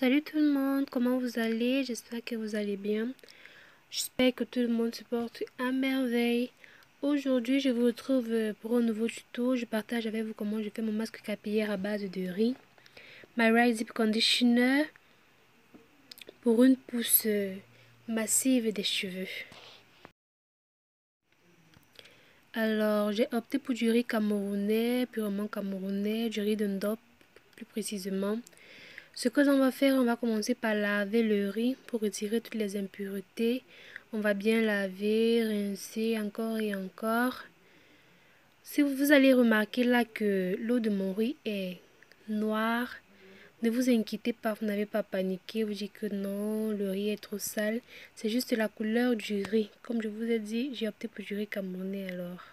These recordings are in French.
Salut tout le monde, comment vous allez? J'espère que vous allez bien. J'espère que tout le monde se porte à merveille. Aujourd'hui, je vous retrouve pour un nouveau tuto. Je partage avec vous comment je fais mon masque capillaire à base de riz. My Rise Deep Conditioner pour une pousse massive des cheveux. Alors, j'ai opté pour du riz camerounais, purement camerounais, du riz de Ndop plus précisément. Ce que l'on va faire, on va commencer par laver le riz pour retirer toutes les impuretés. On va bien laver, rincer encore et encore. Si vous allez remarquer là que l'eau de mon riz est noire, ne vous inquiétez pas, vous n'avez pas paniqué, vous dites que non, le riz est trop sale. C'est juste la couleur du riz. Comme je vous ai dit, j'ai opté pour du riz camerounais alors.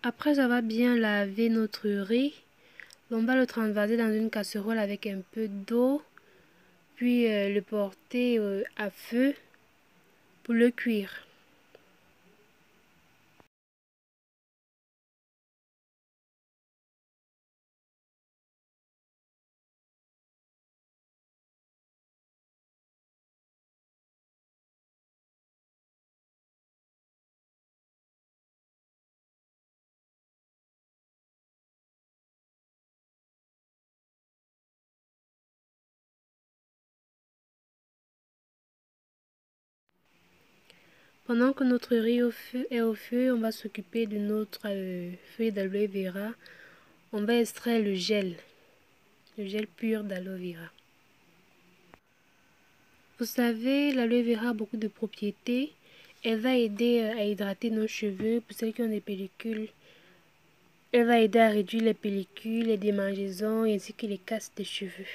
Après avoir bien lavé notre riz, on va le transvaser dans une casserole avec un peu d'eau, puis le porter à feu pour le cuire. Pendant que notre riz est au feu, on va s'occuper de notre feuille d'aloe vera. On va extraire le gel pur d'aloe vera. Vous savez, l'aloe vera a beaucoup de propriétés. Elle va aider à hydrater nos cheveux. Pour celles qui ont des pellicules, elle va aider à réduire les pellicules, les démangeaisons ainsi que les casses des cheveux.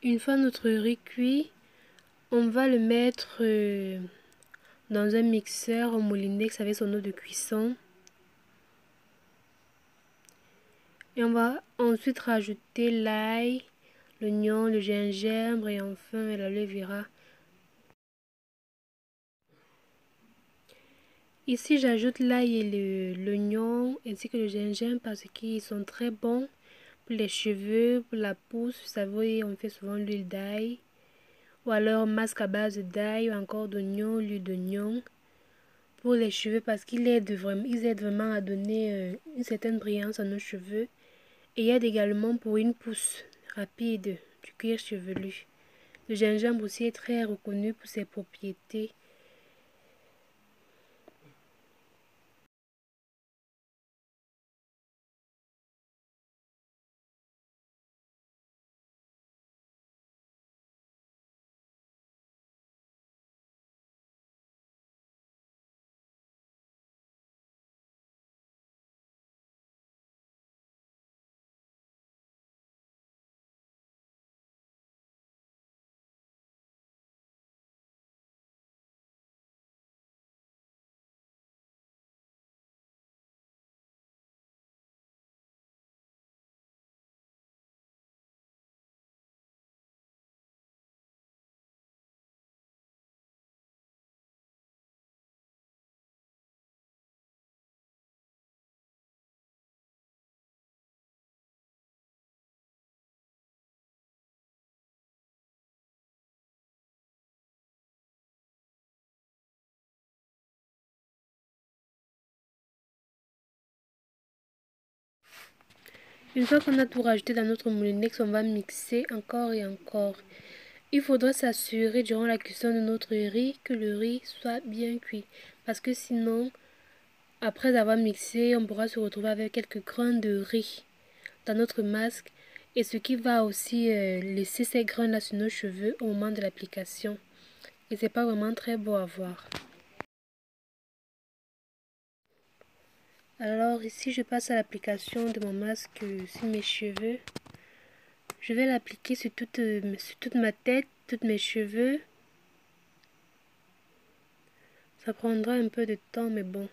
Une fois notre riz cuit, on va le mettre dans un mixeur au moulinex avec son eau de cuisson. Et on va ensuite rajouter l'ail, l'oignon, le gingembre et enfin l'aloe vera. Ici, j'ajoute l'ail et l'oignon ainsi que le gingembre parce qu'ils sont très bons pour les cheveux, pour la peau. Vous savez, on fait souvent l'huile d'ail ou alors masque à base d'ail ou encore d'oignon, l'huile d'oignon pour les cheveux parce qu'ils aident vraiment à donner une certaine brillance à nos cheveux et aident également pour une pousse rapide du cuir chevelu. Le gingembre aussi est très reconnu pour ses propriétés. Une fois qu'on a tout rajouté dans notre moulinex, on va mixer encore et encore. Il faudra s'assurer durant la cuisson de notre riz que le riz soit bien cuit. Parce que sinon, après avoir mixé, on pourra se retrouver avec quelques grains de riz dans notre masque. Et ce qui va aussi laisser ces grains-là sur nos cheveux au moment de l'application. Et c'est pas vraiment très beau à voir. Alors ici, je passe à l'application de mon masque sur mes cheveux. Je vais l'appliquer sur toute ma tête, tous mes cheveux. Ça prendra un peu de temps, mais bon.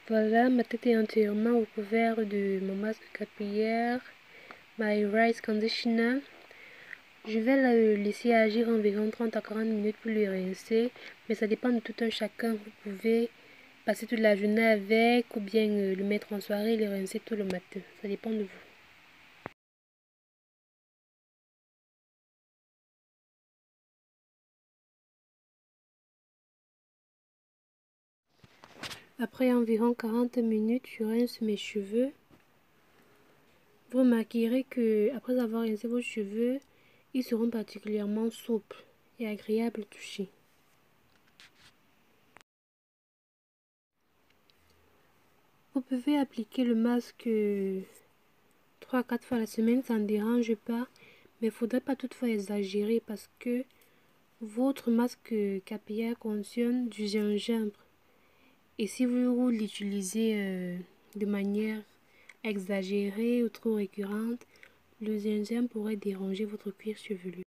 Voilà, ma tête est entièrement recouverte de mon masque capillaire, My Rice Conditioner. Je vais le laisser agir environ 30 à 40 minutes pour le rincer, mais ça dépend de tout un chacun. Vous pouvez passer toute la journée avec ou bien le mettre en soirée et le rincer tout le matin. Ça dépend de vous. Après environ 40 minutes, je rince mes cheveux. Vous remarquerez que après avoir rincé vos cheveux, ils seront particulièrement souples et agréables à toucher. Vous pouvez appliquer le masque 3 à 4 fois la semaine, ça ne dérange pas, mais il ne faudrait pas toutefois exagérer parce que votre masque capillaire contient du gingembre. Et si vous l'utilisez de manière exagérée ou trop récurrente, le gingembre pourrait déranger votre cuir chevelu.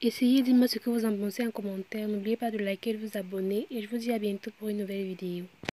Essayez, dites-moi ce que vous en pensez en commentaire. N'oubliez pas de liker et de vous abonner. Et je vous dis à bientôt pour une nouvelle vidéo.